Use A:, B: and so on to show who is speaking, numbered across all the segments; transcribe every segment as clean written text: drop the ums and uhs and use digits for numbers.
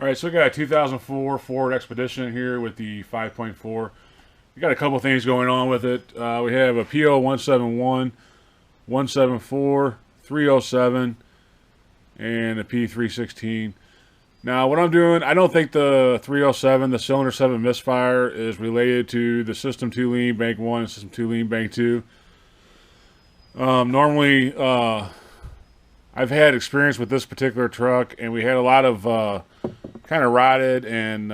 A: All right, so we got a 2004 Ford Expedition here with the 5.4. We got a couple things going on with it. We have a P0171, 174, 307, and a P0316. Now, what I'm doing, I don't think the 307, the cylinder 7 misfire, is related to the System 2 lean bank 1 and System 2 lean bank 2. Normally, I've had experience with this particular truck, and we had a lot of kind of rotted and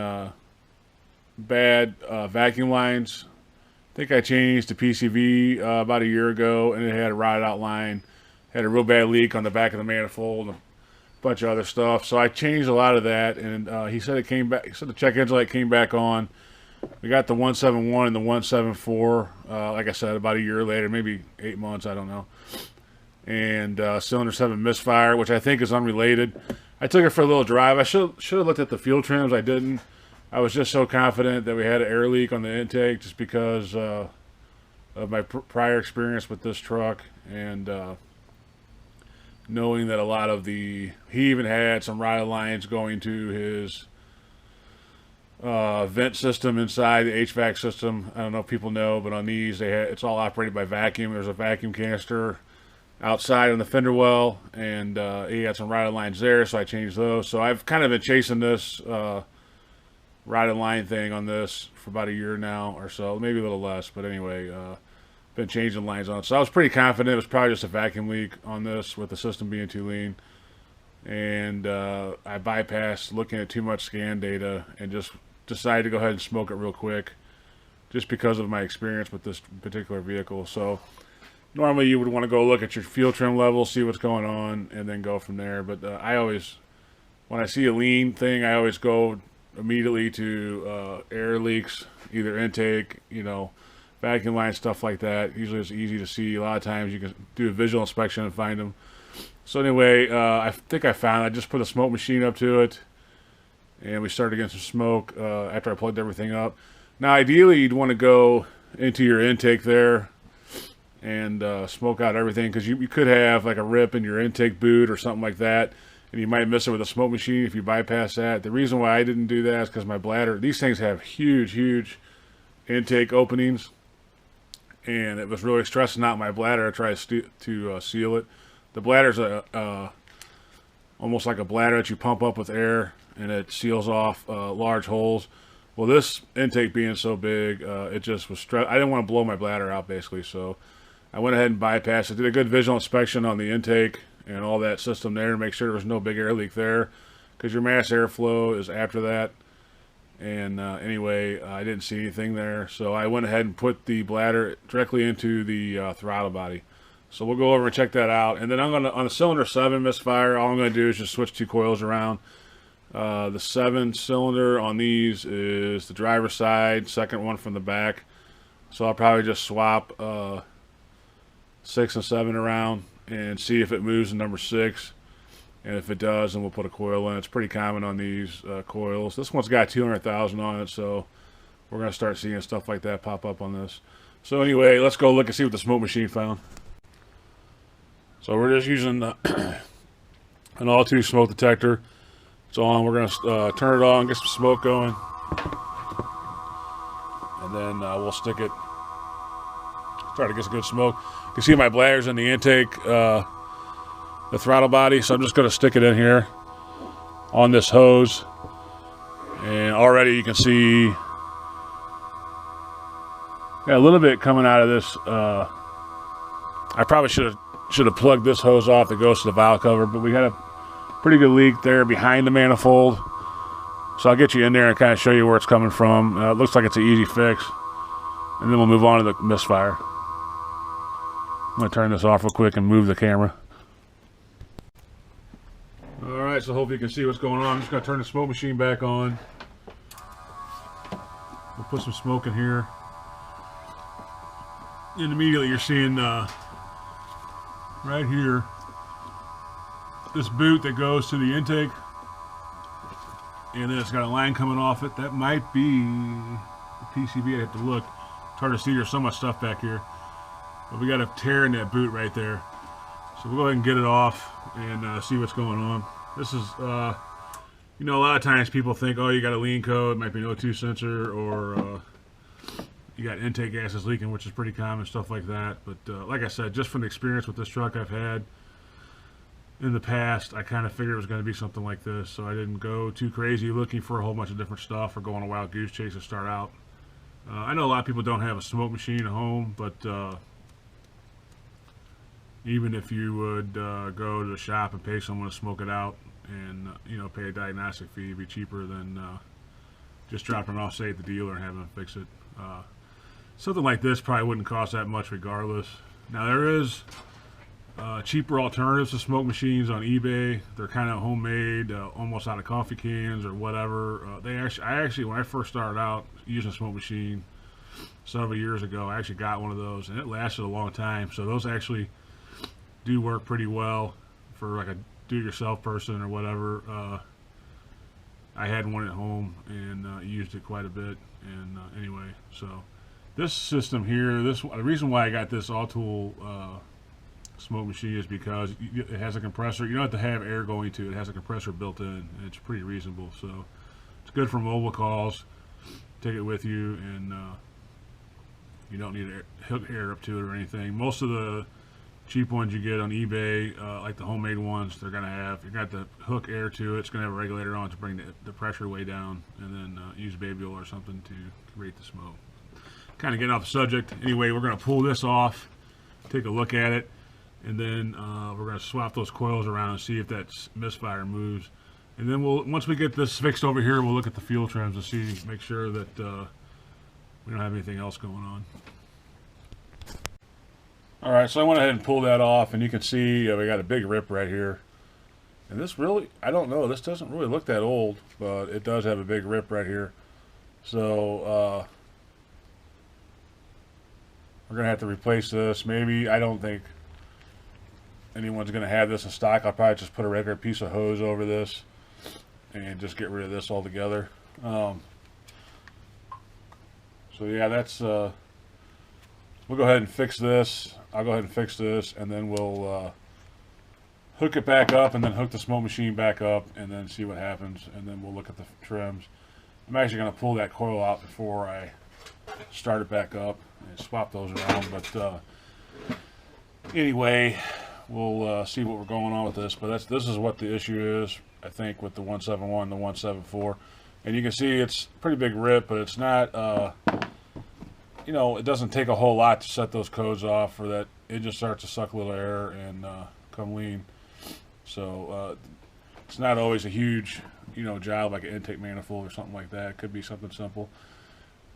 A: bad vacuum lines. I think I changed to PCV about a year ago, and it had a rotted out line. Had a real bad leak on the back of the manifold, and a bunch of other stuff. So I changed a lot of that, and he said it came back. He said the check engine light came back on. We got the 171 and the 174. Like I said, about a year later, maybe 8 months, I don't know. And cylinder 7 misfire, which I think is unrelated. I took it for a little drive. I should have looked at the fuel trims. I didn't. I was just so confident that we had an air leak on the intake just because of my prior experience with this truck, and knowing that a lot of he even had some rotted lines going to his vent system inside the HVAC system. I don't know if people know, but on these it's all operated by vacuum. There's a vacuum canister outside on the fender well, and he had some rotted lines there, so I changed those. So I've kind of been chasing this rotted line thing on this for about a year now or so, maybe a little less, but anyway, been changing lines on it. So I was pretty confident it was probably just a vacuum leak on this with the system being too lean, and I bypassed looking at too much scan data and just decided to go ahead and smoke it real quick just because of my experience with this particular vehicle. So normally you would want to go look at your fuel trim level, see what's going on, and then go from there. But I always, when I see a lean thing, I always go immediately to air leaks, either intake, vacuum line, stuff like that. Usually it's easy to see. A lot of times you can do a visual inspection and find them. So anyway, I think I found it. I just put a smoke machine up to it, and we started getting some smoke after I plugged everything up. Now ideally you'd want to go into your intake there and smoke out everything, because you could have like a rip in your intake boot or something like that, and you might miss it with a smoke machine if you bypass that. The reason why I didn't do that is because my bladder, these things have huge intake openings, and it was really stressing out my bladder to try to seal it. The bladder's almost like a bladder that you pump up with air, and it seals off large holes. Well, this intake being so big, it just was I didn't want to blow my bladder out, basically, so I went ahead and bypassed it. Did a good visual inspection on the intake and all that system there to make sure there was no big air leak there, because your mass airflow is after that. And anyway, I didn't see anything there, so I went ahead and put the bladder directly into the throttle body. So we'll go over and check that out, and then I'm gonna, on the cylinder 7 misfire, all I'm gonna do is just switch 2 coils around. The 7 cylinder on these is the driver's side, second one from the back. So I'll probably just swap 6 and 7 around and see if it moves in number 6, and if it does, then we'll put a coil in. It's pretty common on these coils. This one's got 200,000 on it, so we're gonna start seeing stuff like that pop up on this. So anyway, let's go look and see what the smoke machine found. So we're just using an all-2 smoke detector. It's on. We're gonna turn it on, get some smoke going, and then we'll stick it. Try to get some good smoke. You can see my bladder's in the intake, the throttle body, so I'm just going to stick it in here on this hose, and already you can see a little bit coming out of this. I probably should have plugged this hose off that goes to the valve cover, but we had a pretty good leak there behind the manifold, so I'll get you in there and kind of show you where it's coming from. It looks like it's an easy fix, and then we'll move on to the misfire. I'm going to turn this off real quick and move the camera. Alright, so hopefully you can see what's going on. I'm just going to turn the smoke machine back on. We'll put some smoke in here. And immediately you're seeing right here this boot that goes to the intake. And then it's got a line coming off it. That might be the PCB. I have to look. It's hard to see. There's so much stuff back here. But we got a tear in that boot right there. So we'll go ahead and get it off and see what's going on. This is You know, a lot of times people think, oh, you got a lean code, might be an O2 sensor, or you got intake gases leaking, which is pretty common, stuff like that. But like I said, just from the experience with this truck I've had in the past, I kind of figured it was going to be something like this, so I didn't go too crazy looking for a whole bunch of different stuff or go on a wild goose chase to start out. I know a lot of people don't have a smoke machine at home, but even if you would go to the shop and pay someone to smoke it out and you know, pay a diagnostic fee, it'd be cheaper than just dropping it off, say, at the dealer and having them fix it. Something like this probably wouldn't cost that much regardless. Now there is cheaper alternatives to smoke machines on eBay. They're kind of homemade, almost out of coffee cans or whatever. I actually, when I first started out using a smoke machine several years ago, I actually got one of those, and it lasted a long time. So those actually do work pretty well for like a do-it-yourself person or whatever. I had one at home and used it quite a bit. And anyway, so this system here, the reason why I got this all-tool smoke machine is because it has a compressor. You don't have to have air going to it. It has a compressor built in, and it's pretty reasonable. So it's good for mobile calls. Take it with you, and you don't need to hook air up to it or anything. Most of the cheap ones you get on eBay, like the homemade ones, they're going to have, you got the hook air to it. It's going to have a regulator on to bring the pressure way down, and then use baby oil or something to create the smoke. Kind of getting off the subject. Anyway, we're going to pull this off, take a look at it, and then we're going to swap those coils around and see if that misfire moves. And then once we get this fixed over here, we'll look at the fuel trims and see, make sure that we don't have anything else going on. All right, so I went ahead and pulled that off, and you can see we got a big rip right here. And this really, I don't know, this doesn't really look that old, but it does have a big rip right here. So we're going to have to replace this. Maybe, I don't think anyone's going to have this in stock. I'll probably just put a regular piece of hose over this and just get rid of this altogether. So yeah, that's, we'll go ahead and fix this. I'll go ahead and fix this, and then we'll hook it back up, and then hook the smoke machine back up, and then see what happens, and then we'll look at the trims. I'm actually going to pull that coil out before I start it back up and swap those around, but anyway, we'll see what we're going on with this. But this is what the issue is, I think, with the 171 and the 174. And you can see it's a pretty big rip, but it's not, you know, it doesn't take a whole lot to set those codes off for that. It just starts to suck a little air and come lean. So it's not always a huge, you know, job like an intake manifold or something like that. It could be something simple.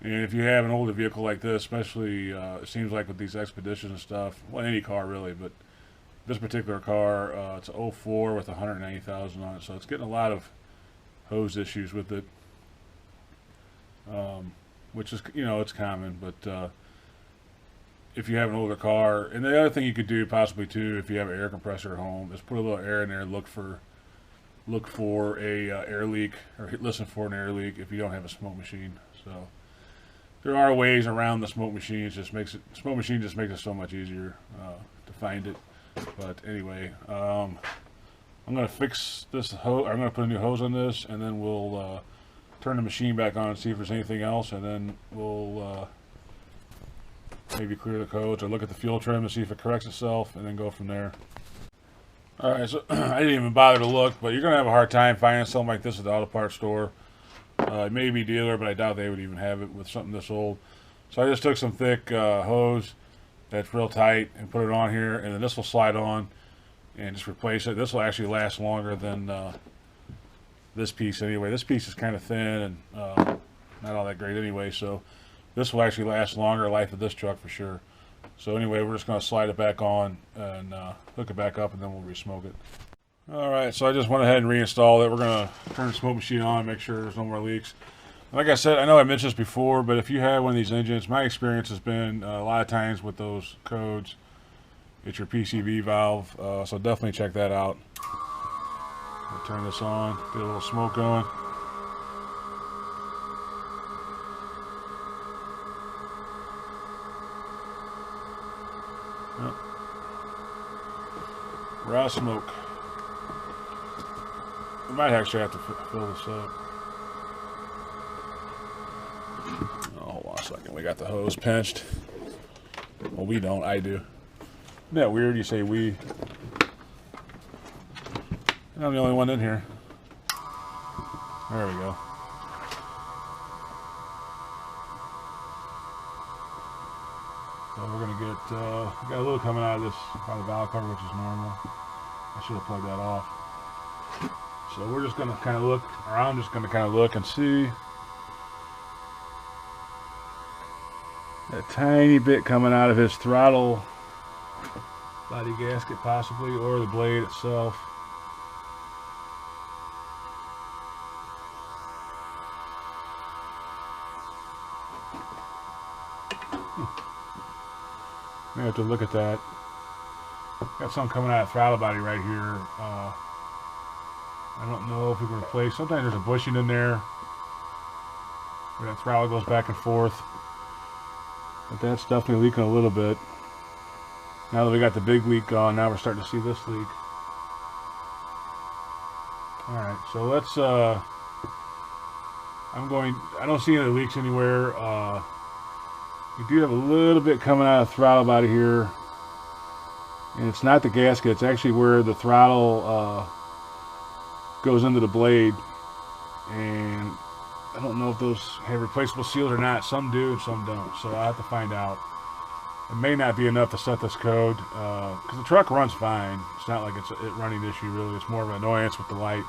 A: And if you have an older vehicle like this, especially it seems like with these expeditions and stuff, well, any car really, but this particular car, it's an 04 with 190,000 on it, so it's getting a lot of hose issues with it, which is, you know, it's common. But if you have an older car, and the other thing you could do possibly too, if you have an air compressor at home, is put a little air in there and look for a air leak, or listen for an air leak if you don't have a smoke machine. So there are ways around the smoke machine. Smoke machine just makes it so much easier to find it. But anyway, I'm going to fix this hose. I'm going to put a new hose on this, and then we'll turn the machine back on and see if there's anything else, and then we'll maybe clear the codes or look at the fuel trim to see if it corrects itself, and then go from there. Alright, so I didn't even bother to look, but you're going to have a hard time finding something like this at the auto parts store. It may be dealer, but I doubt they would even have it with something this old. So I just took some thick hose that's real tight and put it on here, and then this will slide on and just replace it. This will actually last longer than this piece anyway. This piece is kind of thin and not all that great anyway, so this will actually last longer life of this truck for sure. So anyway, we're just going to slide it back on and hook it back up, and then we'll re-smoke it. Alright, so I just went ahead and reinstalled it. We're going to turn the smoke machine on and make sure there's no more leaks. Like I said, I know I mentioned this before, but if you have one of these engines, my experience has been a lot of times with those codes, it's your PCV valve, so definitely check that out. I'll turn this on, get a little smoke going. Yep. We're out of smoke. We might actually have to fill this up. Oh, hold on a second. We got the hose pinched. Well, we don't. I do. Isn't that weird? You say we. I'm the only one in here. There we go. So we're gonna get. We got a little coming out of this by the valve cover, which is normal. I should have plugged that off. So we're just gonna kind of look, or I'm just gonna kind of look and see. A tiny bit coming out of his throttle body gasket possibly, or the blade itself. May have to look at that. Got something coming out of the throttle body right here. I don't know if we can replace. Sometimes there's a bushing in there where that throttle goes back and forth. But that's definitely leaking a little bit. Now that we got the big leak gone, now we're starting to see this leak. Alright, so let's, I don't see any leaks anywhere. We do have a little bit coming out of the throttle body here. And it's not the gasket, it's actually where the throttle goes into the blade. And I don't know if those have replaceable seals or not. Some do and some don't, so I'll have to find out. It may not be enough to set this code, because the truck runs fine. It's not like it's a running issue really, it's more of an annoyance with the light.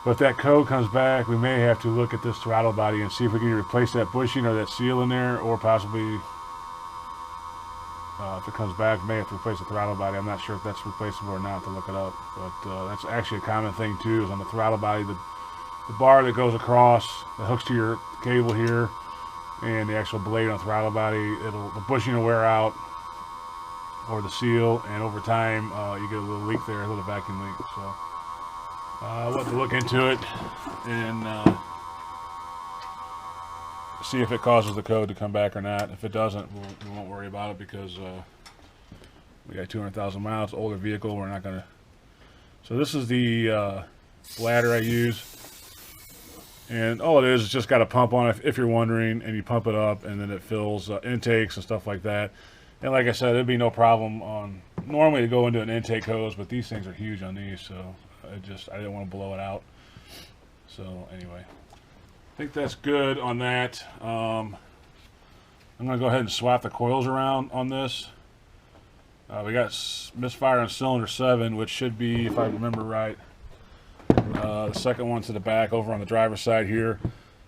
A: But if that code comes back, we may have to look at this throttle body and see if we can replace that bushing or that seal in there, or possibly, if it comes back, we may have to replace the throttle body. I'm not sure if that's replaceable or not, to look it up. But that's actually a common thing too, is on the throttle body, the bar that goes across, that hooks to your cable here, and the actual blade on the throttle body, the bushing will wear out, or the seal, and over time you get a little leak there, a little vacuum leak. So we'll have to look into it and see if it causes the code to come back or not. If it doesn't, we won't worry about it, because we got 200,000 miles, older vehicle. We're not gonna. So this is the bladder I use. And all it is just got a pump on it, if you're wondering, and you pump it up, and then it fills intakes and stuff like that. And like I said, it'd be no problem on normally to go into an intake hose, but these things are huge on these, so I didn't want to blow it out. So anyway, I think that's good on that. I'm going to go ahead and swap the coils around on this. We got Misfire on cylinder 7, which should be, if I remember right, the second one to the back over on the driver's side here.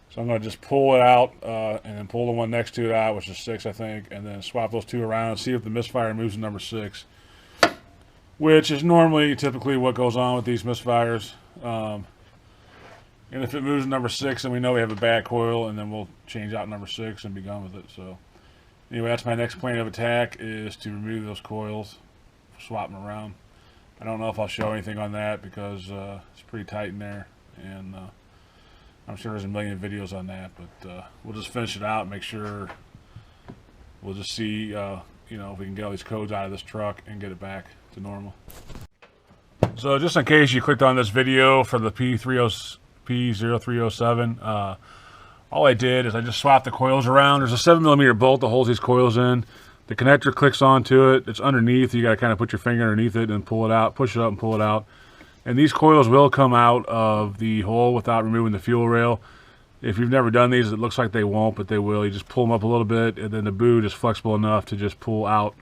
A: So I'm going to just pull it out and then pull the one next to it out, which is 6, I think, and then swap those two around and see if the Misfire moves to number 6, which is normally typically what goes on with these Misfires. And if it moves to number 6, then we know we have a bad coil, and then we'll change out number 6 and be done with it. So anyway, that's my next plan of attack, is to remove those coils, swap them around. I don't know if I'll show anything on that, because it's pretty tight in there, and I'm sure there's a million videos on that, but we'll just finish it out and make sure. We'll just see you know, if we can get all these codes out of this truck and get it back to normal. So just in case you clicked on this video for the P0307, all I did is I just swapped the coils around. There's a 7mm bolt that holds these coils in. The connector clicks onto it. It's underneath. You got to kind of put your finger underneath it and pull it out, push it up and pull it out. And these coils will come out of the hole without removing the fuel rail. If you've never done these, it looks like they won't, but they will. You just pull them up a little bit, and then the boot is flexible enough to just pull out.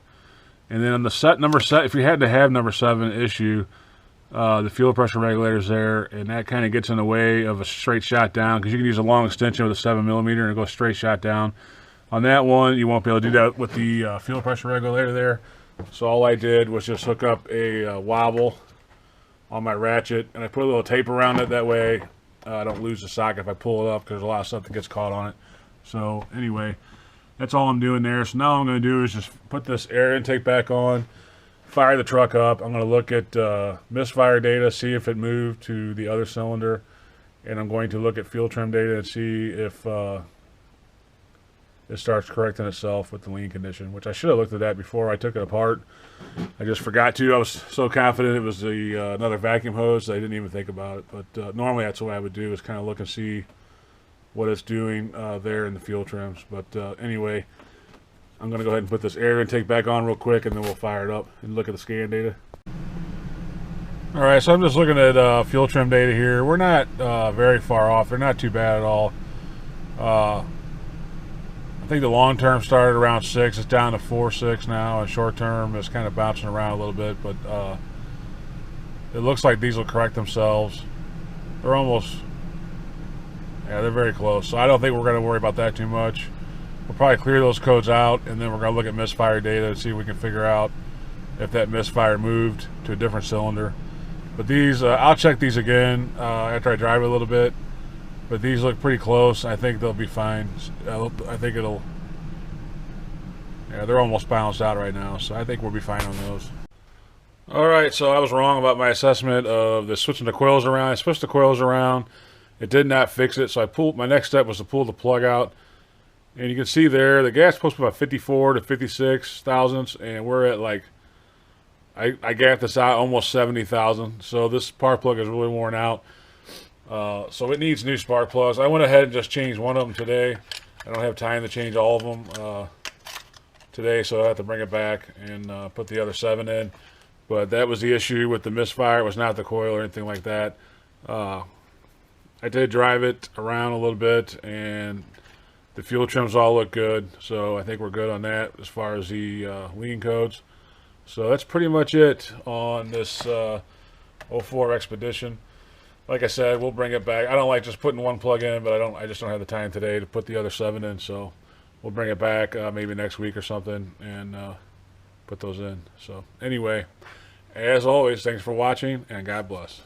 A: And then on the number 7, if you had to have number 7 issue, the fuel pressure regulator's there, and that kind of gets in the way of a straight shot down, because you can use a long extension with a 7mm and it goes straight shot down. On that one, you won't be able to do that with the fuel pressure regulator there. So all I did was just hook up a wobble on my ratchet, and I put a little tape around it. That way I don't lose the socket if I pull it up, because there's a lot of stuff that gets caught on it. So anyway, that's all I'm doing there. So now what I'm going to do is just put this air intake back on, fire the truck up. I'm going to look at misfire data, see if it moved to the other cylinder, and I'm going to look at fuel trim data and see if it starts correcting itself with the lean condition, which I should have looked at that before I took it apart. I just forgot to. I was so confident it was the another vacuum hose that I didn't even think about it. But normally that's what I would do, is kind of look and see what it's doing there in the fuel trims. But anyway, I'm going to go ahead and put this air intake back on real quick, and then we'll fire it up and look at the scan data. All right, so I'm just looking at fuel trim data here. We're not very far off. They're not too bad at all. I think the long term started around 6. It's down to 4.6 now, and short term is kind of bouncing around a little bit. But it looks like these will correct themselves. They're almost, yeah, they're very close. So I don't think we're going to worry about that too much. We'll probably clear those codes out, and then we're going to look at misfire data and see if we can figure out if that misfire moved to a different cylinder. But these, I'll check these again after I drive it a little bit. But these look pretty close. I think they'll be fine. I think it'll, yeah, they're almost balanced out right now. So I think we'll be fine on those. All right, so I was wrong about my assessment of the switching the coils around. I switched the coils around. It did not fix it. So I pulled, my next step was to pull the plug out. And you can see there, the gas is supposed to be about 54 to 56 thousandths. And we're at like, I got this out almost 70,000. So this spark plug is really worn out. So it needs new spark plugs. I went ahead and just changed one of them today. I don't have time to change all of them today, so I have to bring it back and put the other 7 in. But that was the issue with the misfire. It was not the coil or anything like that. I did drive it around a little bit, and the fuel trims all look good. So I think we're good on that as far as the lean codes. So that's pretty much it on this 04 Expedition. Like I said, we'll bring it back. I don't like just putting one plug in, but I just don't have the time today to put the other 7 in. So we'll bring it back maybe next week or something and put those in. So anyway, as always, thanks for watching, and God bless.